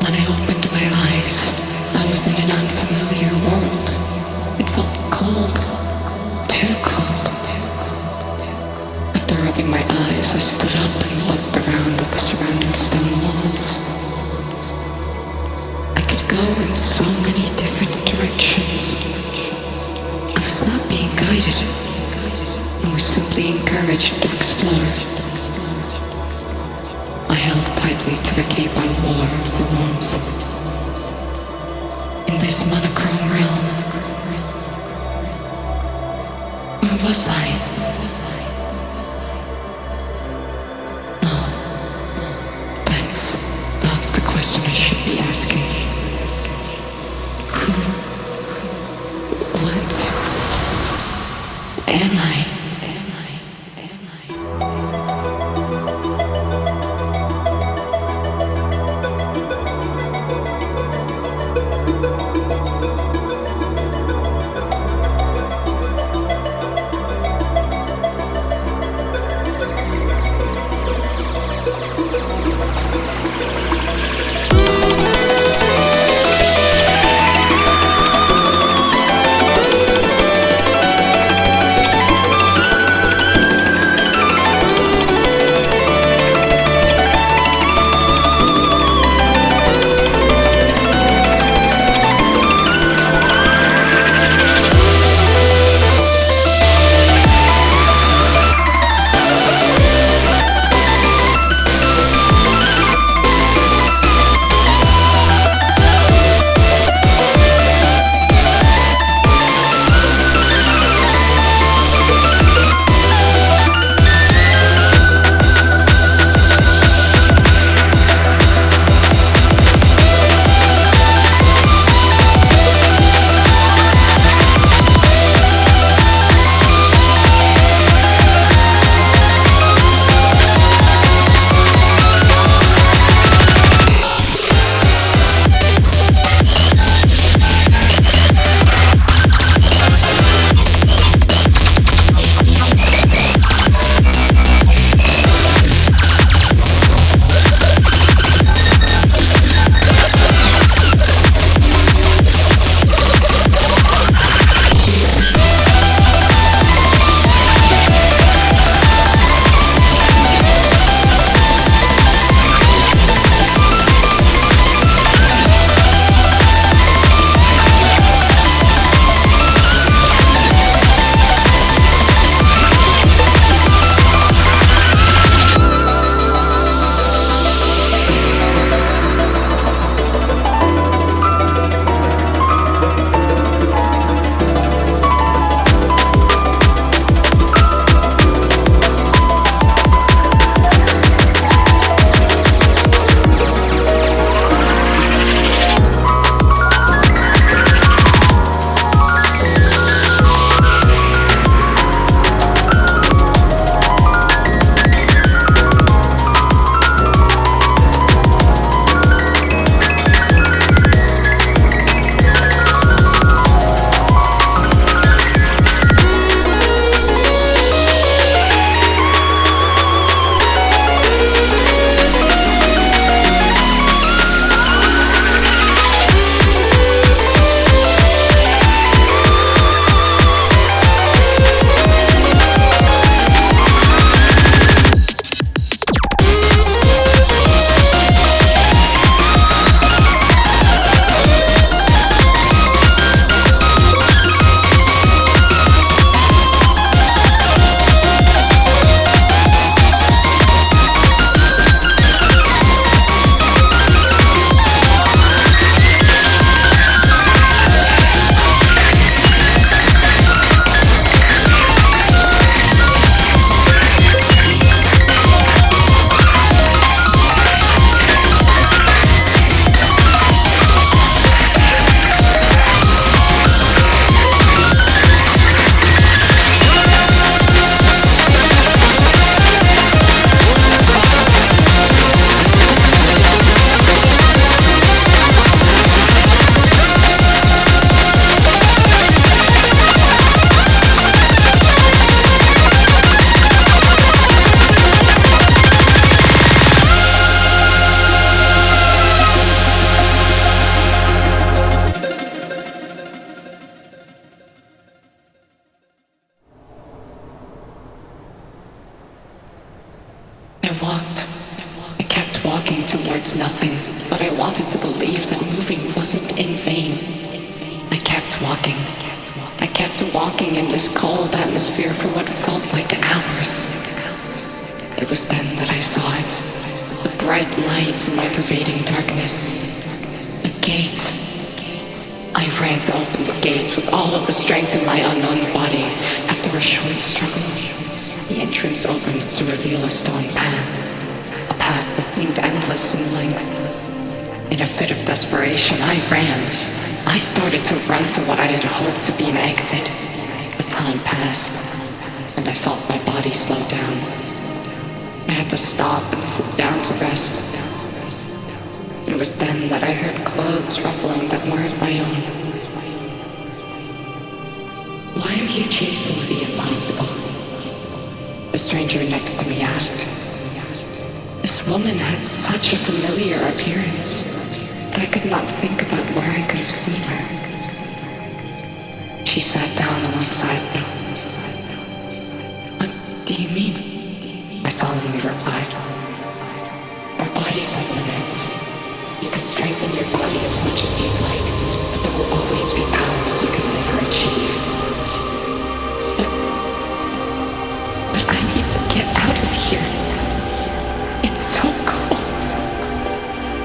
When I opened my eyes, I was in an unfamiliar world. It felt cold, too cold. After rubbing my eyes, I stood up and looked around at the surrounding stone walls. I could go in so many different directions. I was not being guided. I was simply encouraged to explore. I held tightly to the cape I wore for warmth. In this monochrome realm, where was I? No, that's the question I should be asking. Who, what am I? nothing, but I wanted to believe that moving wasn't in vain. I kept walking. I kept walking in this cold atmosphere for what felt like hours. It was then that I saw it. The bright light in my pervading darkness. A gate. I ran to open the gate with all of the strength in my unknown body. After a short struggle, the entrance opened to reveal a stone path. A path that seemed endless in length. In a fit of desperation, I ran. I started to run to what I had hoped to be an exit. The time passed, and I felt my body slow down. I had to stop and sit down to rest. It was then that I heard clothes ruffling that weren't my own. "Why are you chasing the impossible?" the stranger next to me asked. This woman had such a familiar appearance, but I could not think about where I could have seen her. She sat down alongside me. "What do you mean?" I solemnly replied. "Our bodies have limits. You can strengthen your body as much as you'd like, but there will always be hours you can never achieve. But I need to get out of here. It's so cold,"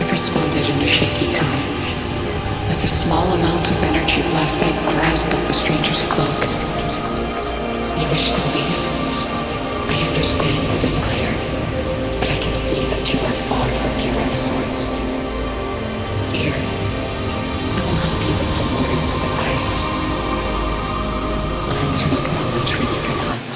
I responded in a shaky tone. With the small amount of energy left, I grasped at the stranger's cloak. "You wish to leave? I understand the desire, but I can see that you are far from your renaissance. Here, I will help you with some words of advice. Learn to acknowledge when you cannot."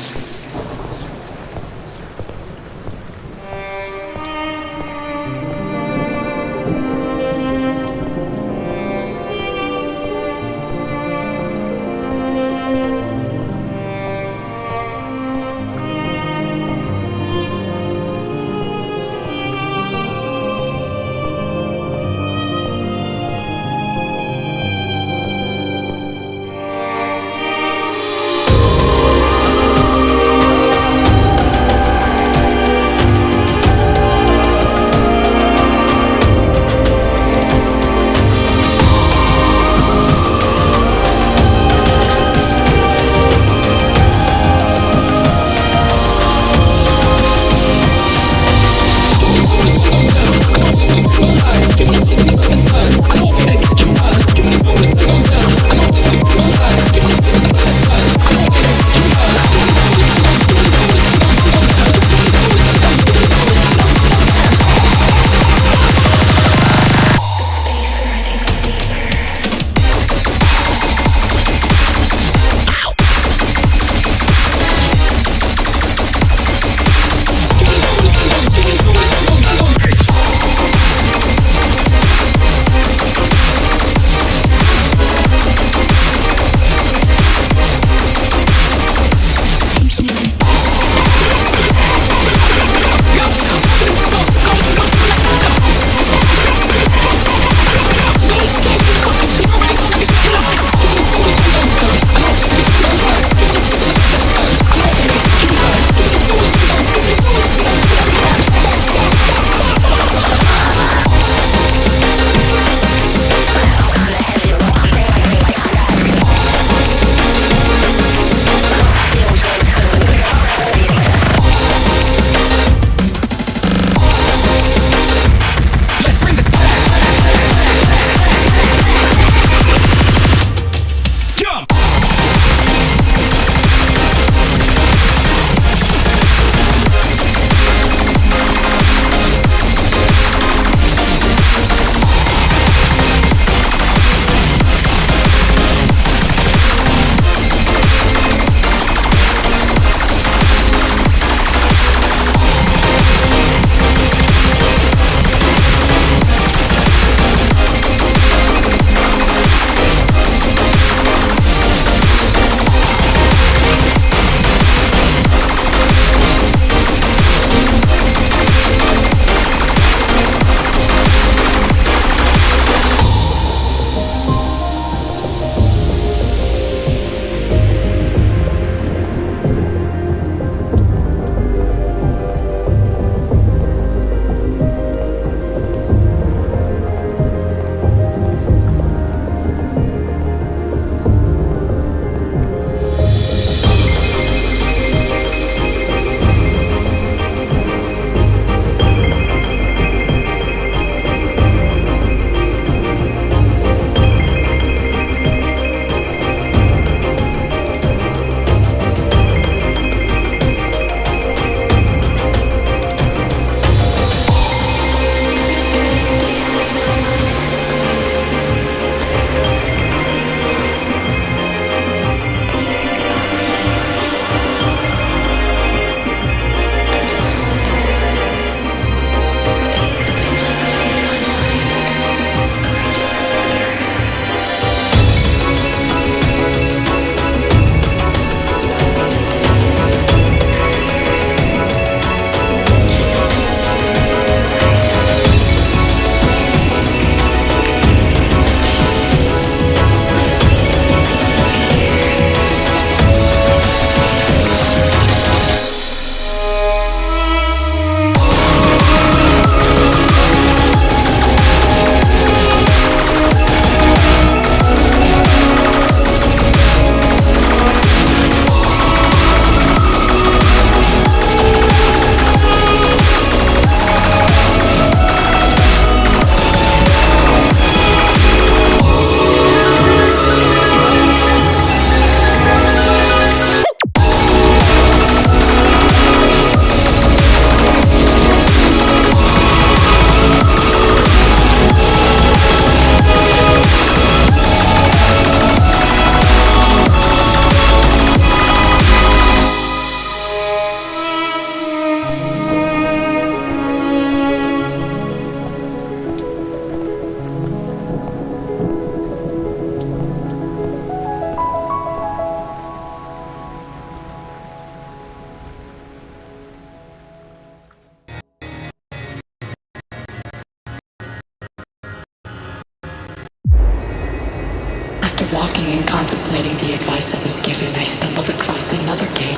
walking and contemplating the advice I was given, I stumbled across another gate.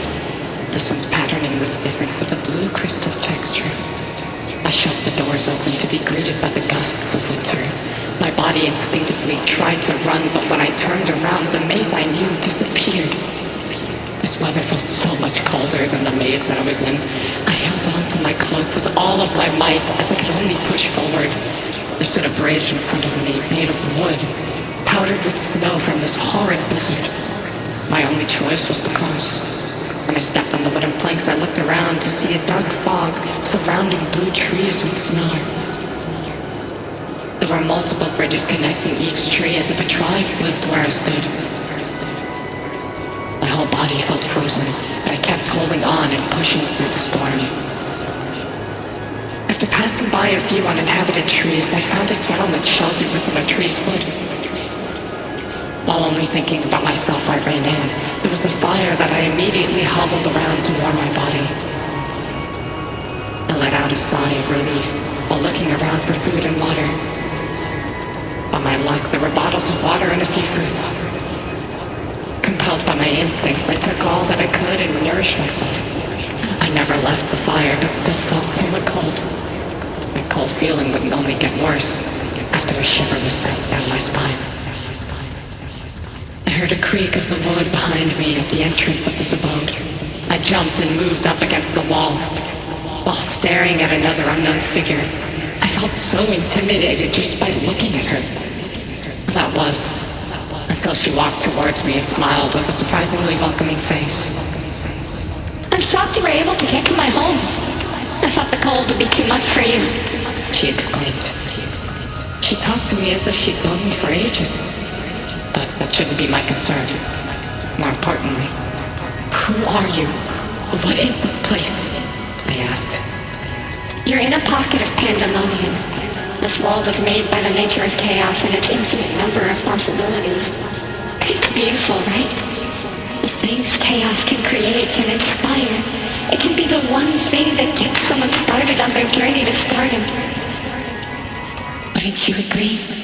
This one's patterning was different with a blue crystal texture. I shoved the doors open to be greeted by the gusts of winter. My body instinctively tried to run, but when I turned around, the maze I knew disappeared. This weather felt so much colder than the maze that I was in. I held on to my cloak with all of my might as I could only push forward. There stood a bridge in front of me, made of wood, powdered with snow from this horrid blizzard. My only choice was to cross. When I stepped on the wooden planks, I looked around to see a dark fog surrounding blue trees with snow. There were multiple bridges connecting each tree as if a tribe lived where I stood. My whole body felt frozen, but I kept holding on and pushing through the storm. After passing by a few uninhabited trees, I found a settlement sheltered within a tree's wood. While only thinking about myself, I ran in. There was a fire that I immediately huddled around to warm my body. I let out a sigh of relief while looking around for food and water. By my luck, there were bottles of water and a few fruits. Compelled by my instincts, I took all that I could and nourished myself. I never left the fire, but still felt somewhat cold. My cold feeling would only get worse after a shiver was sent down my spine. I heard a creak of the wood behind me at the entrance of this abode. I jumped and moved up against the wall. While staring at another unknown figure, I felt so intimidated just by looking at her. That was until she walked towards me and smiled with a surprisingly welcoming face. I'm shocked you were able to get to my home. I thought the cold would be too much for you, she exclaimed. She talked to me as if she'd known me for ages. But that shouldn't be my concern. More importantly, who are you? What is this place? I asked. You're in a pocket of pandemonium. This world is made by the nature of chaos and its infinite number of possibilities. It's beautiful, right? The things chaos can create can inspire. It can be the one thing that gets someone started on their journey to stardom. Wouldn't you agree?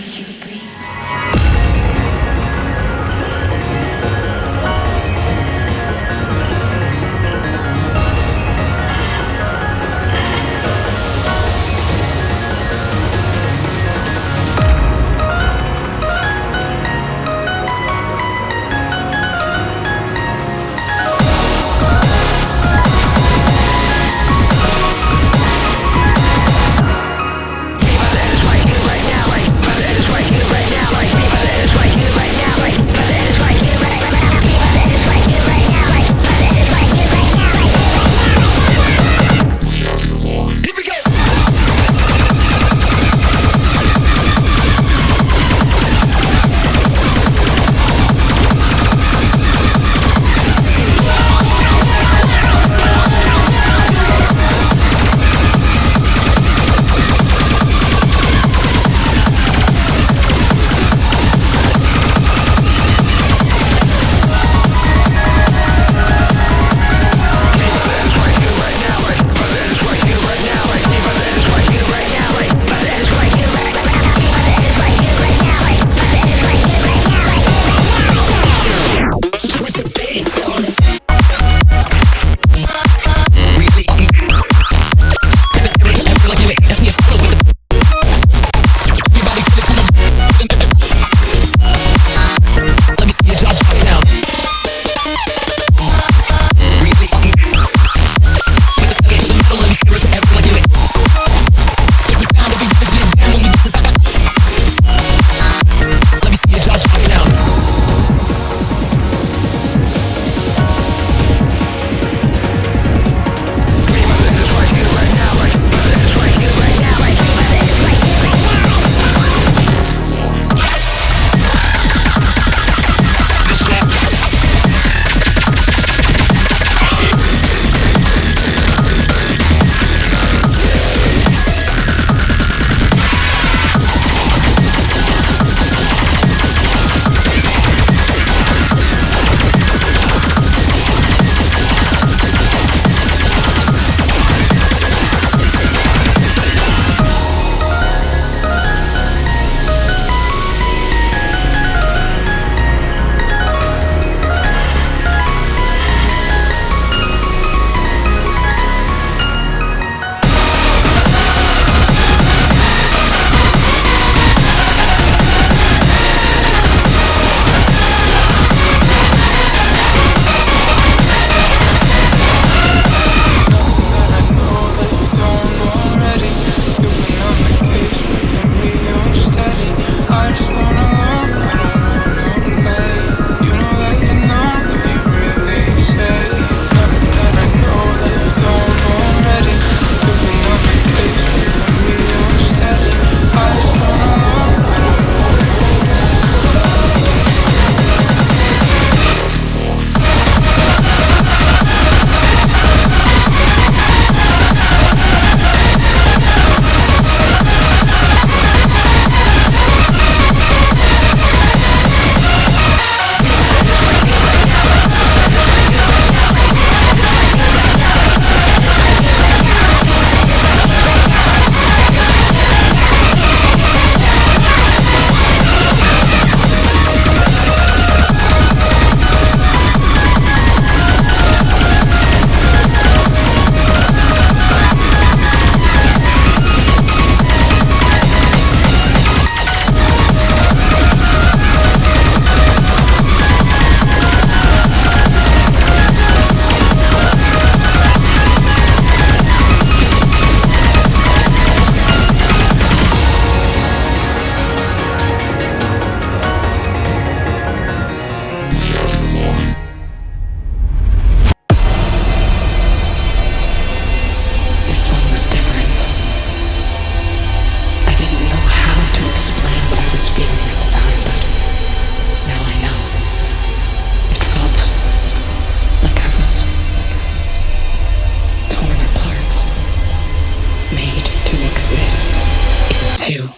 too.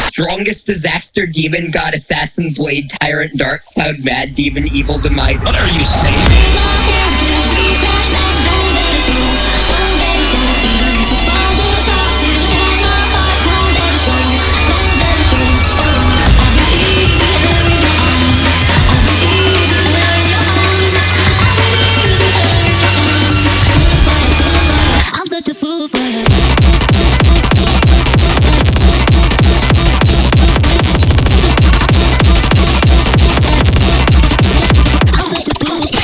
Strongest disaster demon, god, assassin, blade, tyrant, dark cloud, mad demon, evil demise. What are you saying? I'm such a fool for you. I'm such a fool for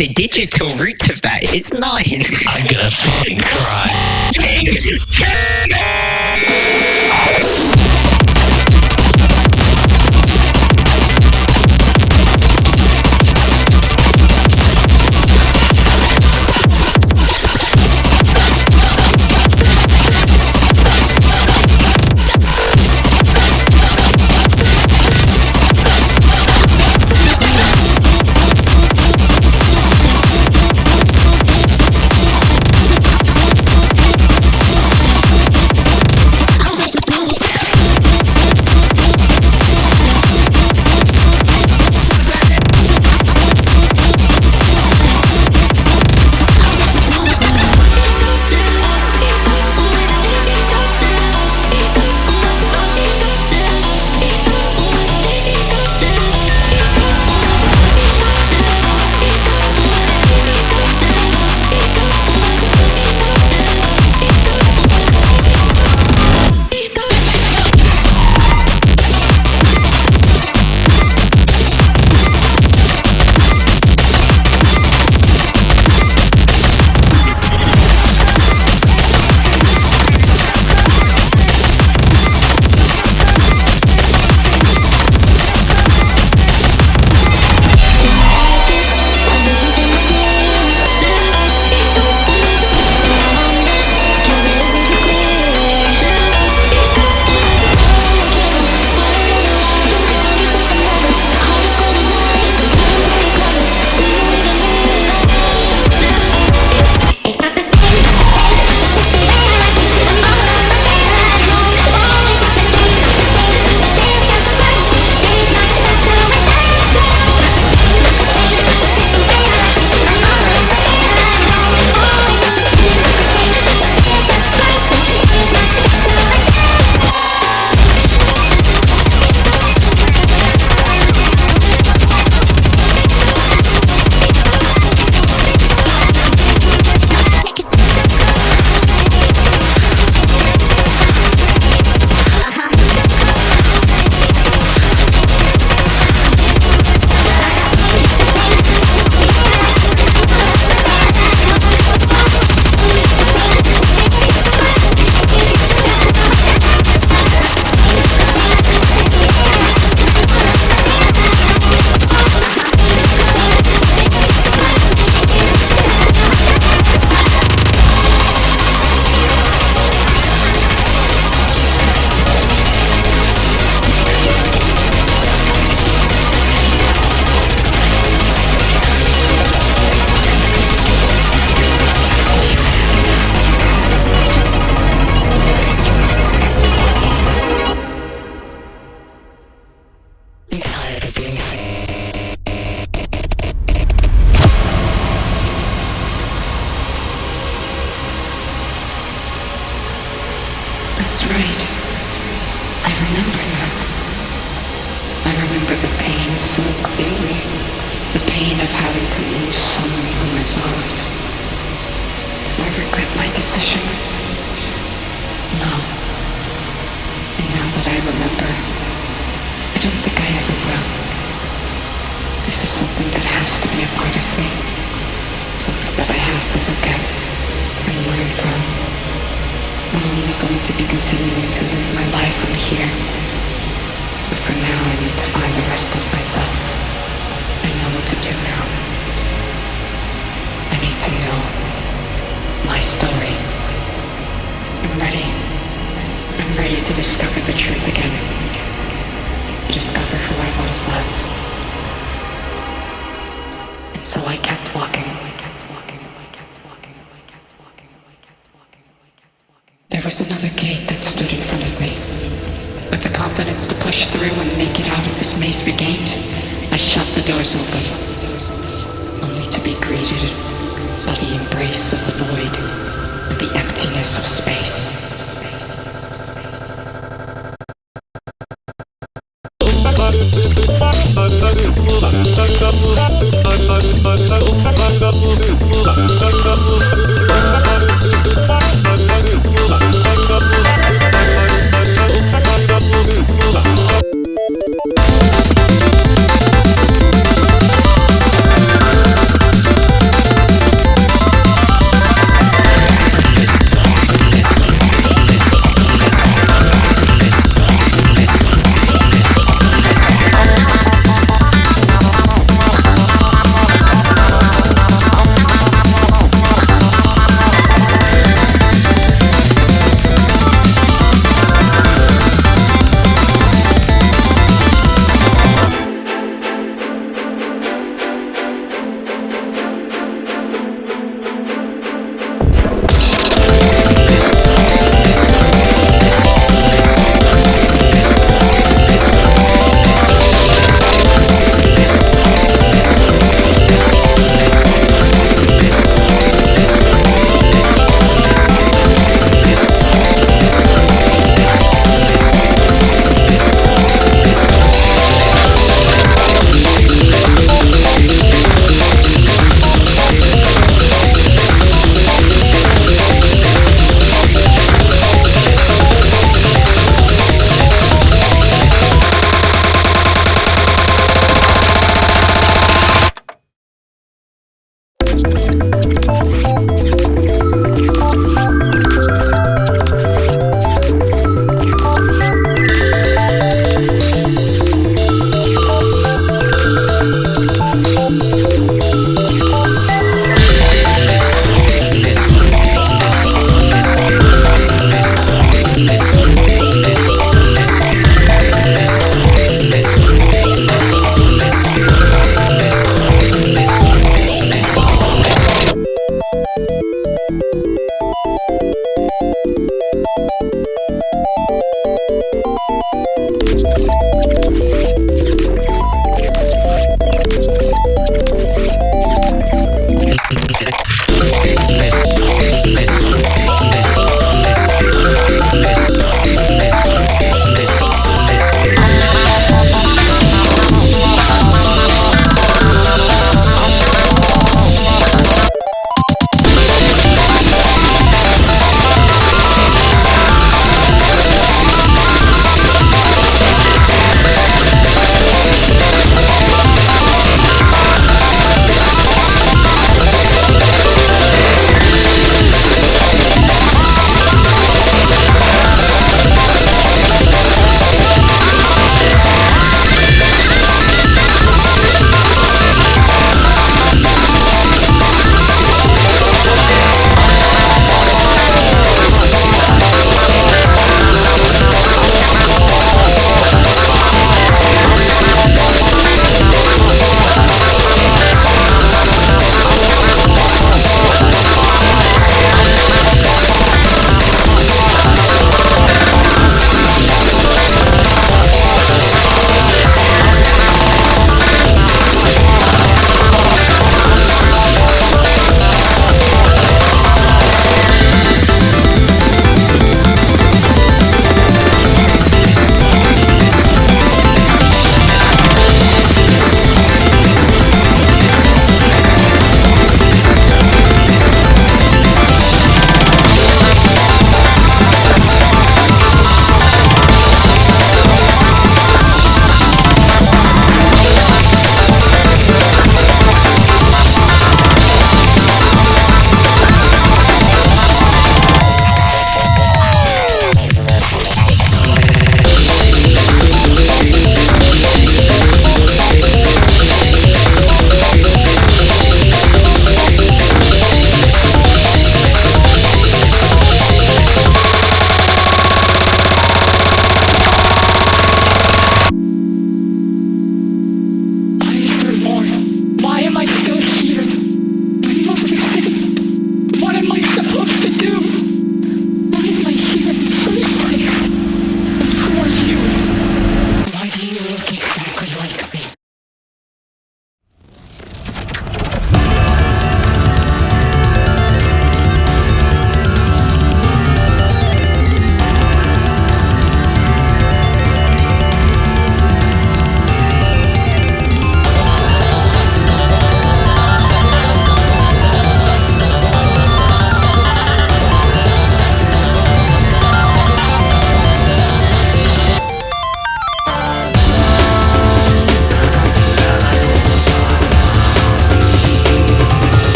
The digital root of that is 9. I'm gonna fucking cry. That's right. I remember now. I remember the pain so clearly. The pain of having to lose someone whom I loved. Do I regret my decision? No. And now that I remember, I don't think I ever will. This is something that has to be a part of me. Something that I have to look at and learn from. I'm only going to be continuing to live my life from here. But for now, I need to find the rest of myself. I know what to do now. I need to know my story. I'm ready. I'm ready to discover the truth again. To discover who I once was. And so I kept walking. There was another gate that stood in front of me. With the confidence to push through and make it out of this maze regained, I shoved the doors open, only to be greeted by the embrace of the void and the emptiness of space.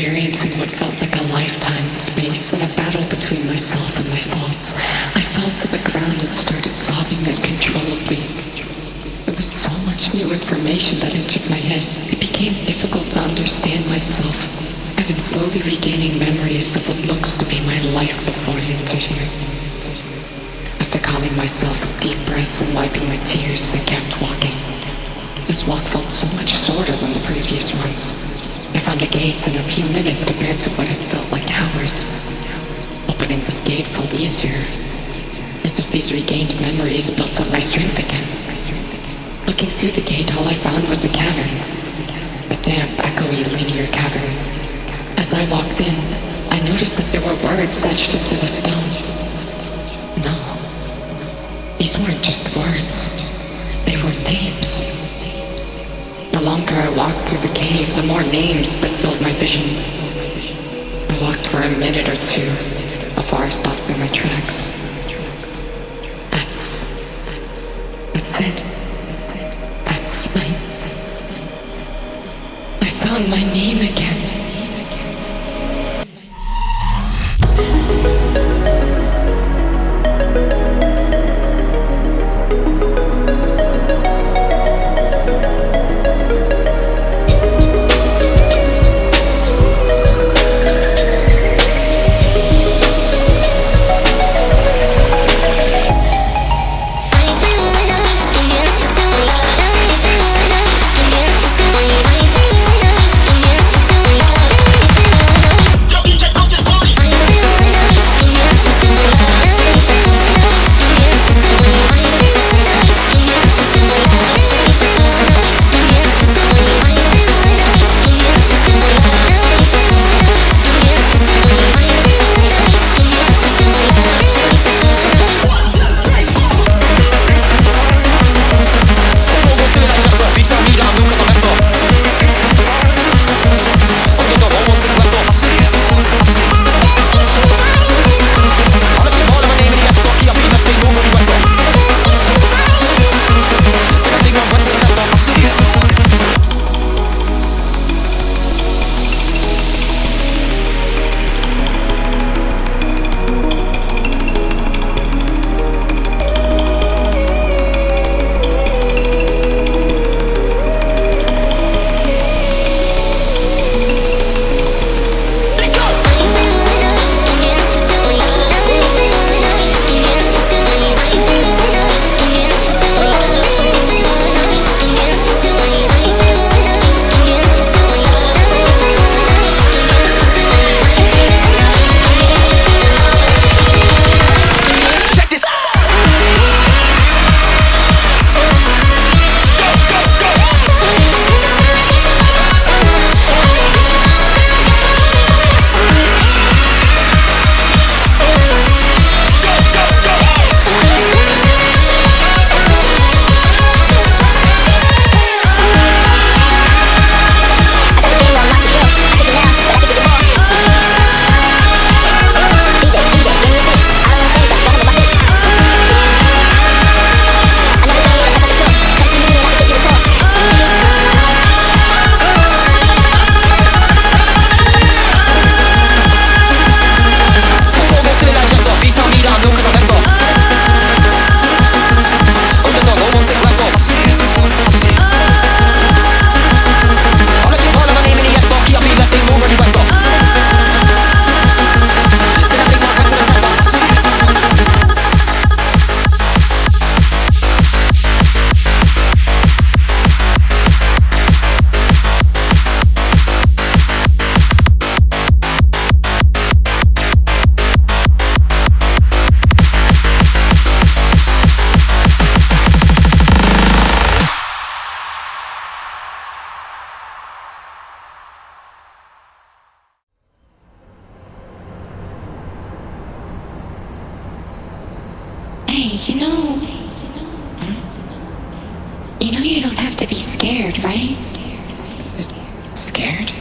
experiencing what felt like a lifetime in space and a battle between myself and my faults. I fell to the ground and started sobbing uncontrollably. There was so much new information that entered my head. It became difficult to understand myself. I've been slowly regaining memories of what looks to be my life before I entered here. After calming myself with deep breaths and wiping my tears, I kept walking. This walk felt so much shorter than the previous ones. I found a gate in a few minutes compared to what had felt like hours. Opening this gate felt easier, as if these regained memories built up my strength again. Looking through the gate, all I found was a cavern. A damp, echoey, linear cavern. As I walked in, I noticed that there were words etched into the stone. No, these weren't just words. They were names. The longer I walked through the cave, the more names that filled my vision. I walked for a minute or two before I stopped in my tracks. That's it. I found my name again. You don't have to be scared, right? Scared?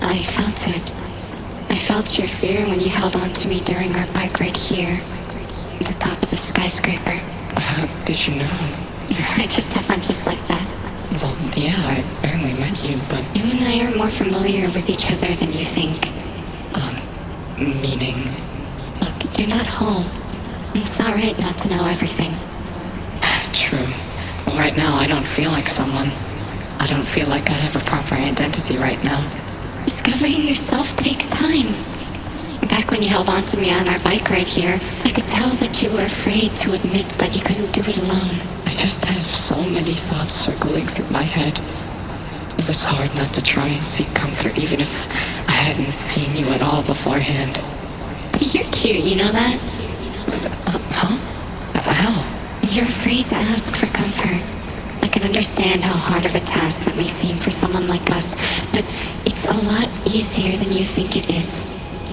I felt it. I felt your fear when you held on to me during our bike ride here, at the top of the skyscraper. How did you know? I just have one just like that. Well, yeah, I barely met you, but, You and I are more familiar with each other than you think. meaning, Look, you're not whole. It's alright not to know everything. true. Well, right now, I don't feel like someone. I don't feel like I have a proper identity right now. Discovering yourself takes time. Back when you held on to me on our bike ride here, I could tell that you were afraid to admit that you couldn't do it alone. I just have so many thoughts circling through my head. It was hard not to try and seek comfort, even if I hadn't seen you at all beforehand. You're cute, you know that? Huh? How? You're afraid to ask for comfort. I can understand how hard of a task that may seem for someone like us, but it's a lot easier than you think it is.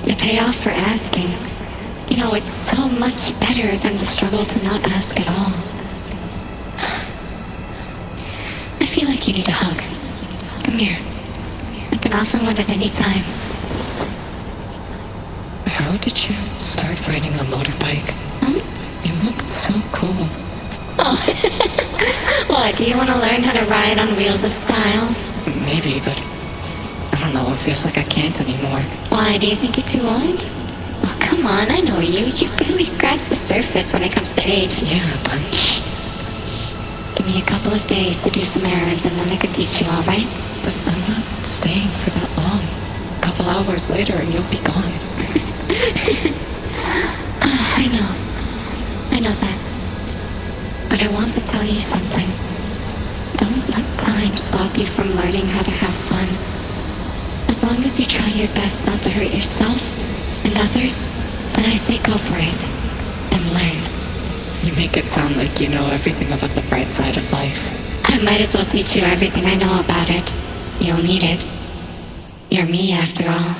The payoff for asking, you know, it's so much better than the struggle to not ask at all. I feel like you need a hug. Come here. I can offer one at any time. How did you start riding a motorbike? Huh? You looked so cool. Oh, what, do you want to learn how to ride on wheels with style? Maybe, but I don't know. It feels like I can't anymore. Why, do you think you're too old? Oh, come on, I know you. You've barely scratched the surface when it comes to age. Yeah, but Give me a couple of days to do some errands and then I can teach you, alright? I'm not staying for that long. A couple hours later and you'll be gone. I know. I know that. But I want to tell you something. Don't let time stop you from learning how to have fun. As long as you try your best not to hurt yourself and others, then I say go for it. And learn. You make it sound like you know everything about the bright side of life. I might as well teach you everything I know about it. You'll need it. You're me after all.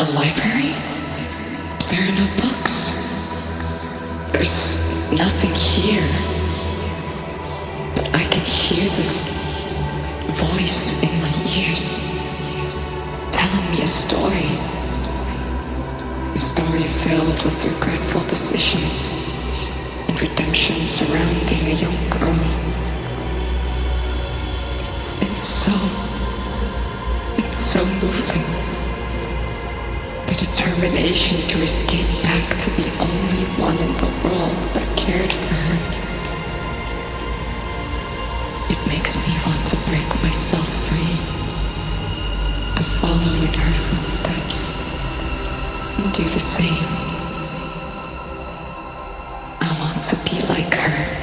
A library? There are no books. There's nothing here. But I can hear this voice in my ears telling me a story. A story filled with regretful decisions and redemption surrounding a young girl. It's so moving. The determination to escape back to the only one in the world that cared for her. It makes me want to break myself free, to follow in her footsteps and do the same. I want to be like her.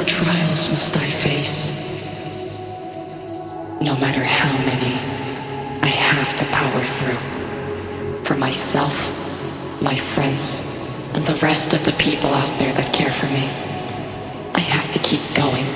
more trials must I face? No matter how many, I have to power through. For myself, my friends, and the rest of the people out there that care for me. I have to keep going.